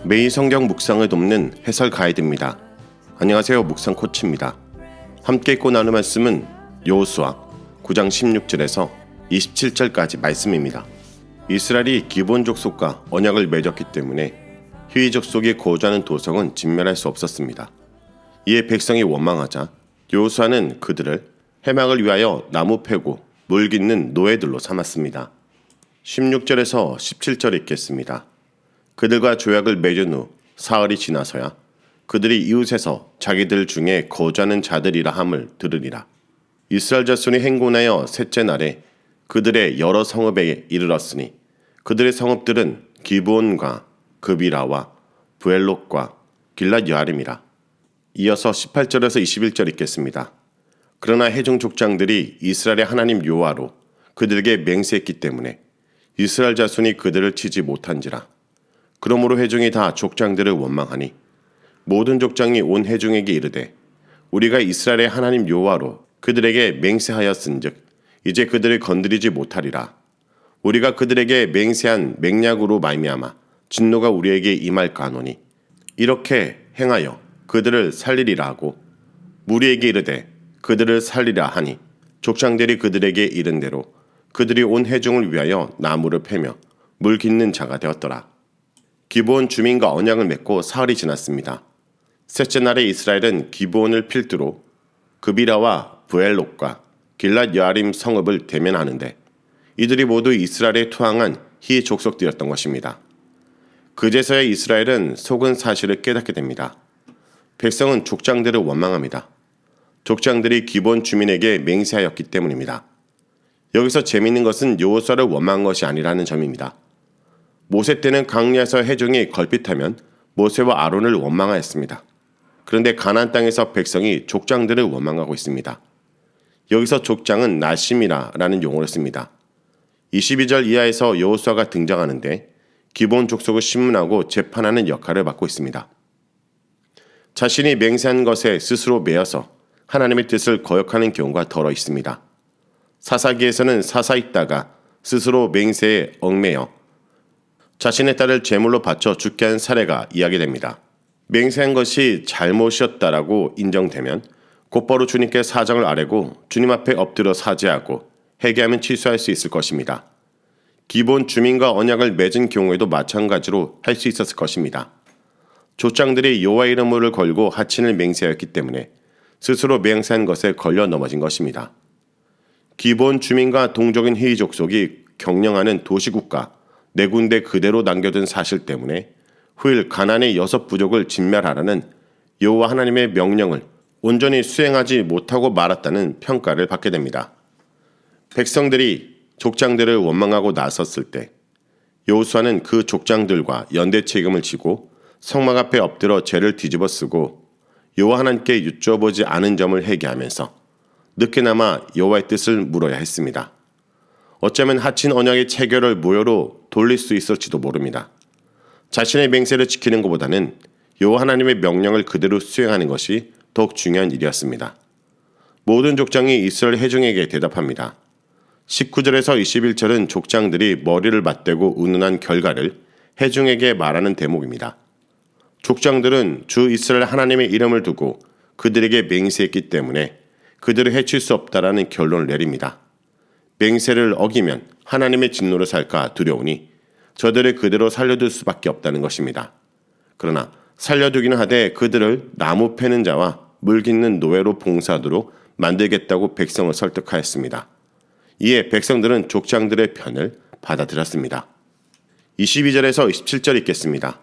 매일 성경 묵상을 돕는 해설 가이드입니다. 안녕하세요. 묵상 코치입니다. 함께 읽고 나눌 말씀은 여호수아 9장 16절에서 27절까지 말씀입니다. 이스라엘이 기브온 족속과 언약을 맺었기 때문에 히위 족속이 거주하는 도성은 진멸할 수 없었습니다. 이에 백성이 원망하자 여호수아는 그들을 해막을 위하여 나무 패고 물 깃는 노예들로 삼았습니다. 16절에서 17절 읽겠습니다. 그들과 조약을 맺은 후 사흘이 지나서야 그들이 이웃에서 자기들 중에 거주하는 자들이라 함을 들으리라. 이스라엘 자손이 행군하여 셋째 날에 그들의 여러 성읍에 이르렀으니 그들의 성읍들은 기브온과 그비라와 브엘롯과 길랏 여아림이라. 이어서 18절에서 21절 읽겠습니다. 그러나 회중 족장들이 이스라엘의 하나님 여호와로 그들에게 맹세했기 때문에 이스라엘 자손이 그들을 치지 못한지라. 그러므로 회중이 다 족장들을 원망하니 모든 족장이 온 회중에게 이르되 우리가 이스라엘의 하나님 여호와로 그들에게 맹세하였은즉 이제 그들을 건드리지 못하리라. 우리가 그들에게 맹세한 맹약으로 말미암아 진노가 우리에게 임할까 하노니 이렇게 행하여 그들을 살리리라 하고 무리에게 이르되 그들을 살리라 하니 족장들이 그들에게 이른 대로 그들이 온 회중을 위하여 나무를 패며 물 깃는 자가 되었더라. 기브온 주민과 언약을 맺고 사흘이 지났습니다. 셋째 날에 이스라엘은 기브온을 필두로 그비라와 브엘롯과 길랏 여아림 성읍을 대면하는데 이들이 모두 이스라엘에 투항한 히 족속들이었던 것입니다. 그제서야 이스라엘은 속은 사실을 깨닫게 됩니다. 백성은 족장들을 원망합니다. 족장들이 기브온 주민에게 맹세하였기 때문입니다. 여기서 재미있는 것은 여호수아를 원망한 것이 아니라는 점입니다. 모세 때는 광야에서 회중이 걸핏하면 모세와 아론을 원망하였습니다. 그런데 가나안 땅에서 백성이 족장들을 원망하고 있습니다. 여기서 족장은 나심이라는 용어를 씁니다. 22절 이하에서 여호수아가 등장하는데 기브온 족속을 신문하고 재판하는 역할을 맡고 있습니다. 자신이 맹세한 것에 스스로 매여서 하나님의 뜻을 거역하는 경우가 더러 있습니다. 사사기에서는 사사있다가 스스로 맹세에 얽매여 자신의 딸을 제물로 바쳐 죽게 한 사례가 이야기됩니다. 맹세한 것이 잘못이었다라고 인정되면 곧바로 주님께 사정을 아뢰고 주님 앞에 엎드려 사죄하고 회개하면 취소할 수 있을 것입니다. 기브온 주민과 언약을 맺은 경우에도 마찬가지로 할 수 있었을 것입니다. 족장들이 여호와 이름을 걸고 하친을 맹세하였기 때문에 스스로 맹세한 것에 걸려 넘어진 것입니다. 기브온 주민과 동족인 히위 족속이 경영하는 도시국가 네 군데 그대로 남겨둔 사실 때문에 후일 가나안의 6 부족을 진멸하라는 여호와 하나님의 명령을 온전히 수행하지 못하고 말았다는 평가를 받게 됩니다. 백성들이 족장들을 원망하고 나섰을 때 여호수아는 그 족장들과 연대 책임을 지고 성막 앞에 엎드려 죄를 뒤집어 쓰고 여호와 하나님께 여쭤보지 않은 점을 회개하면서 늦게나마 여호와의 뜻을 물어야 했습니다. 어쩌면 하친 언약의 체결을 무효로 돌릴 수 있을지도 모릅니다. 자신의 맹세를 지키는 것보다는 여호와 하나님의 명령을 그대로 수행하는 것이 더욱 중요한 일이었습니다. 모든 족장이 이스라엘 회중에게 대답합니다. 19절에서 21절은 족장들이 머리를 맞대고 운운한 결과를 회중에게 말하는 대목입니다. 족장들은 주 이스라엘 하나님의 이름을 두고 그들에게 맹세했기 때문에 그들을 해칠 수 없다라는 결론을 내립니다. 맹세를 어기면 하나님의 진노를 살까 두려우니 저들을 그대로 살려둘 수밖에 없다는 것입니다. 그러나 살려두기는 하되 그들을 나무 패는 자와 물 깃는 노예로 봉사하도록 만들겠다고 백성을 설득하였습니다. 이에 백성들은 족장들의 편을 받아들였습니다. 22절에서 27절 읽겠습니다.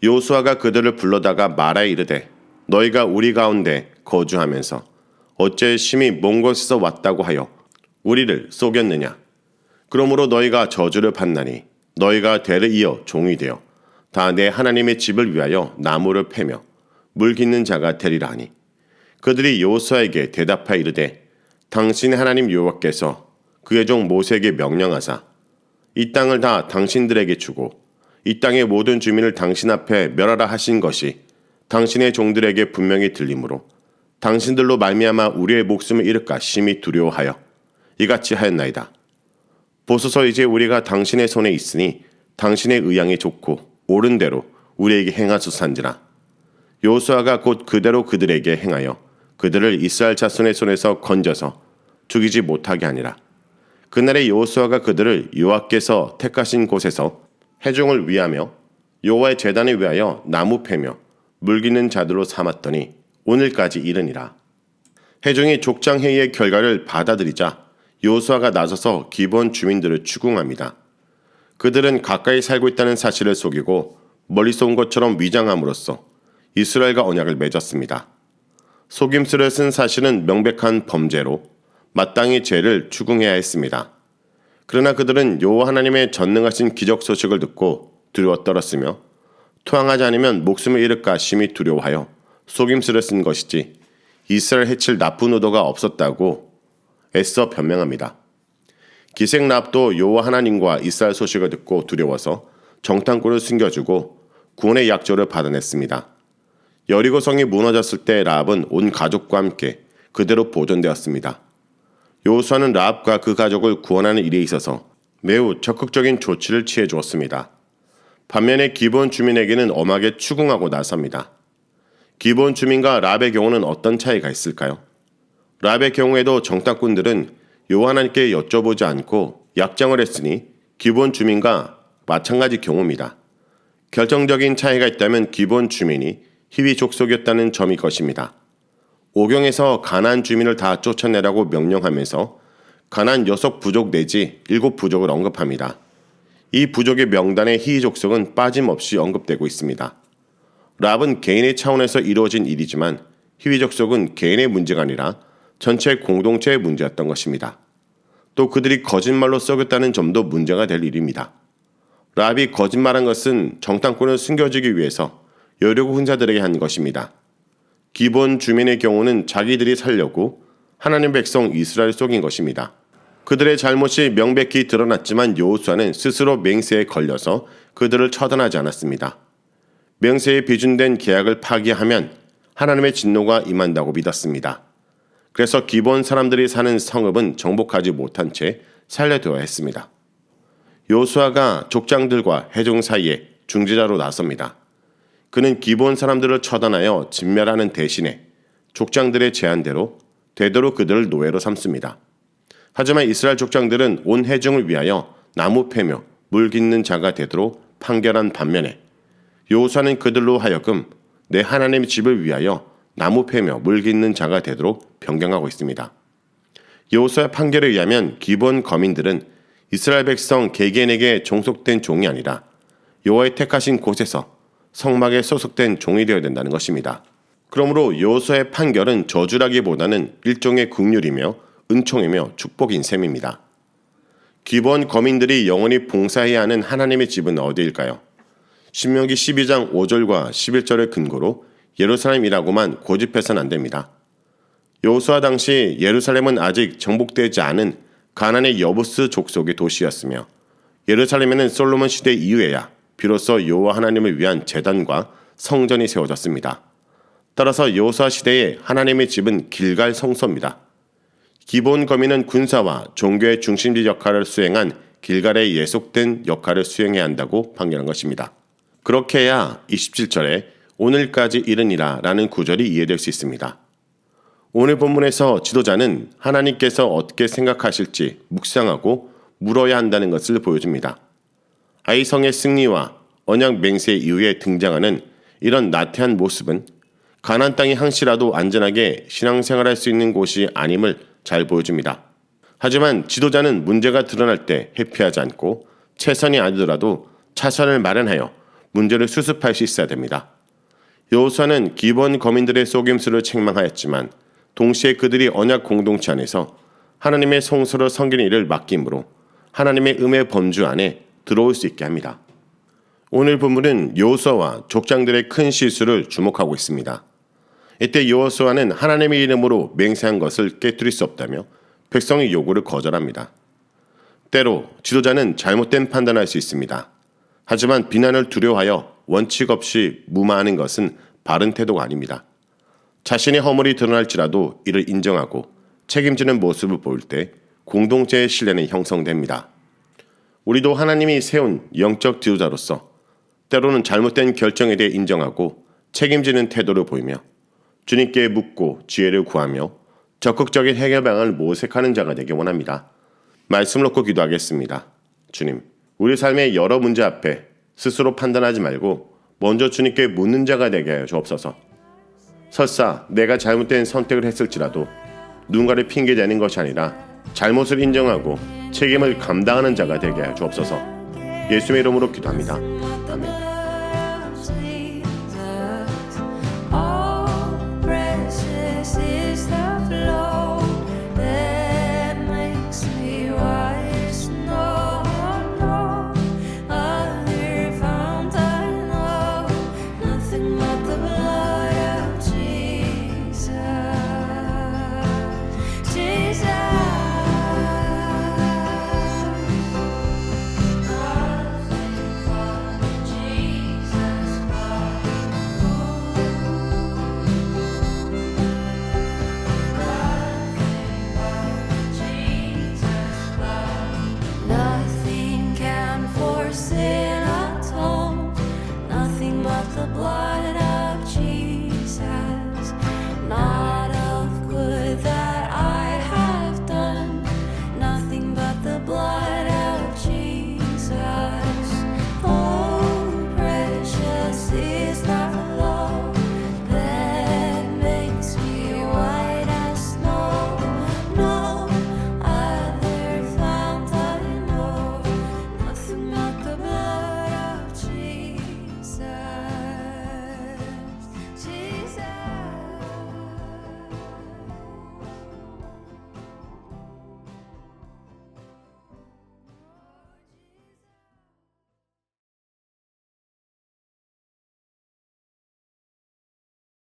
여호수아가 그들을 불러다가 말하여 이르되 너희가 우리 가운데 거주하면서 어째 심히 먼 곳에서 왔다고 하여 우리를 속였느냐. 그러므로 너희가 저주를 받나니 너희가 대를 이어 종이 되어 다 내 하나님의 집을 위하여 나무를 패며 물 깃는 자가 되리라 하니 그들이 여호수아에게 대답하여 이르되 당신의 하나님 여호와께서 그의 종 모세에게 명령하사 이 땅을 다 당신들에게 주고 이 땅의 모든 주민을 당신 앞에 멸하라 하신 것이 당신의 종들에게 분명히 들리므로 당신들로 말미암아 우리의 목숨을 잃을까 심히 두려워하여 이같이 하였나이다. 보소서 이제 우리가 당신의 손에 있으니 당신의 의향이 좋고 옳은 대로 우리에게 행하소서한지라. 여호수아가 곧 그대로 그들에게 행하여 그들을 이스라엘 자손의 손에서 건져서 죽이지 못하게 하니라. 그날에 여호수아가 그들을 여호와께서 택하신 곳에서 회중을 위하며 여호와의 제단을 위하여 나무 패며 물기는 자들로 삼았더니 오늘까지 이르니라. 회중이 족장회의의 결과를 받아들이자 여호수아가 나서서 기브온 주민들을 추궁합니다. 그들은 가까이 살고 있다는 사실을 속이고 멀리서 온 것처럼 위장함으로써 이스라엘과 언약을 맺었습니다. 속임수를 쓴 사실은 명백한 범죄로 마땅히 죄를 추궁해야 했습니다. 그러나 그들은 여호와 하나님의 전능하신 기적 소식을 듣고 두려워 떨었으며 토항하지 않으면 목숨을 잃을까 심히 두려워하여 속임수를 쓴 것이지 이스라엘 해칠 나쁜 의도가 없었다고 애써 변명합니다. 기생 랍도 여호와 하나님과 이스라엘 소식을 듣고 두려워서 정탐꾼을 숨겨주고 구원의 약조를 받아냈습니다. 여리고성이 무너졌을 때 랍은 온 가족과 함께 그대로 보존되었습니다. 여호수아는 랍과 그 가족을 구원하는 일에 있어서 매우 적극적인 조치를 취해 주었습니다. 반면에 기브온 주민에게는 엄하게 추궁하고 나섭니다. 기브온 주민과 랍의 경우는 어떤 차이가 있을까요? 랍의 경우에도 정탐꾼들은 여호와 하나님께 여쭤보지 않고 약정을 했으니 기브온 주민과 마찬가지 경우입니다. 결정적인 차이가 있다면 기브온 주민이 히위 족속이었다는 점일 것입니다. 오경에서 가나안 주민을 다 쫓아내라고 명령하면서 가나안 6부족 내지 7부족을 언급합니다. 이 부족의 명단에 히위 족속은 빠짐없이 언급되고 있습니다. 랍은 개인의 차원에서 이루어진 일이지만 히위 족속은 개인의 문제가 아니라 전체 공동체의 문제였던 것입니다. 또 그들이 거짓말로 썩였다는 점도 문제가 될 일입니다. 랍이 거짓말한 것은 정탐꾼을 숨겨주기 위해서 여리고 군사들에게 한 것입니다. 기브온 주민의 경우는 자기들이 살려고 하나님 백성 이스라엘 속인 것입니다. 그들의 잘못이 명백히 드러났지만 여호수아는 스스로 맹세에 걸려서 그들을 처단하지 않았습니다. 맹세에 비준된 계약을 파기하면 하나님의 진노가 임한다고 믿었습니다. 그래서 기브온 사람들이 사는 성읍은 정복하지 못한 채 살려두어야 했습니다. 여호수아가 족장들과 회중 사이에 중재자로 나섭니다. 그는 기브온 사람들을 처단하여 진멸하는 대신에 족장들의 제안대로 되도록 그들을 노예로 삼습니다. 하지만 이스라엘 족장들은 온 회중을 위하여 나무 패며 물 깃는 자가 되도록 판결한 반면에 여호수아는 그들로 하여금 내 하나님의 집을 위하여 나무 패며 물 깃는 자가 되도록 변경하고 있습니다. 여호수아의 판결에 의하면 기브온 거민들은 이스라엘 백성 개개인에게 종속된 종이 아니라 여호와의 택하신 곳에서 성막에 소속된 종이 되어야 된다는 것입니다. 그러므로 여호수아의 판결은 저주라기보다는 일종의 긍휼이며 은총이며 축복인 셈입니다. 기브온 거민들이 영원히 봉사해야 하는 하나님의 집은 어디일까요? 신명기 12장 5절과 11절을 근거로 예루살렘이라고만 고집해서는 안 됩니다. 여호수아 당시 예루살렘은 아직 정복되지 않은 가나안의 여부스 족속의 도시였으며 예루살렘에는 솔로몬 시대 이후에야 비로소 여호와 하나님을 위한 제단과 성전이 세워졌습니다. 따라서 여호수아 시대의 하나님의 집은 길갈 성소입니다. 기브온 거민은 군사와 종교의 중심지 역할을 수행한 길갈에 예속된 역할을 수행해야 한다고 판결한 것입니다. 그렇게 해야 27절에 오늘까지 이르니라 라는 구절이 이해될 수 있습니다. 오늘 본문에서 지도자는 하나님께서 어떻게 생각하실지 묵상하고 물어야 한다는 것을 보여줍니다. 아이성의 승리와 언약 맹세 이후에 등장하는 이런 나태한 모습은 가나안 땅이 항시라도 안전하게 신앙생활할 수 있는 곳이 아님을 잘 보여줍니다. 하지만 지도자는 문제가 드러날 때 회피하지 않고 최선이 아니더라도 차선을 마련하여 문제를 수습할 수 있어야 됩니다. 여호수아는 기브온 거민들의 속임수를 책망하였지만 동시에 그들이 언약 공동체 안에서 하나님의 성소를 섬기는 일을 맡김으로 하나님의 음의 범주 안에 들어올 수 있게 합니다. 오늘 본문은 여호수아와 족장들의 큰 실수를 주목하고 있습니다. 이때 여호수아는 하나님의 이름으로 맹세한 것을 깨뜨릴 수 없다며 백성의 요구를 거절합니다. 때로 지도자는 잘못된 판단할 수 있습니다. 하지만 비난을 두려워하여 원칙 없이 무마하는 것은 바른 태도가 아닙니다. 자신의 허물이 드러날지라도 이를 인정하고 책임지는 모습을 보일 때 공동체의 신뢰는 형성됩니다. 우리도 하나님이 세운 영적 지도자로서 때로는 잘못된 결정에 대해 인정하고 책임지는 태도를 보이며 주님께 묻고 지혜를 구하며 적극적인 해결 방안을 모색하는 자가 되기 원합니다. 말씀을 놓고 기도하겠습니다. 주님, 우리 삶의 여러 문제 앞에 스스로 판단하지 말고 먼저 주님께 묻는 자가 되게 하여 주옵소서. 설사 내가 잘못된 선택을 했을지라도 누군가를 핑계대는 것이 아니라 잘못을 인정하고 책임을 감당하는 자가 되게 하여 주옵소서. 예수의 이름으로 기도합니다. 아멘. Nothing but the blood.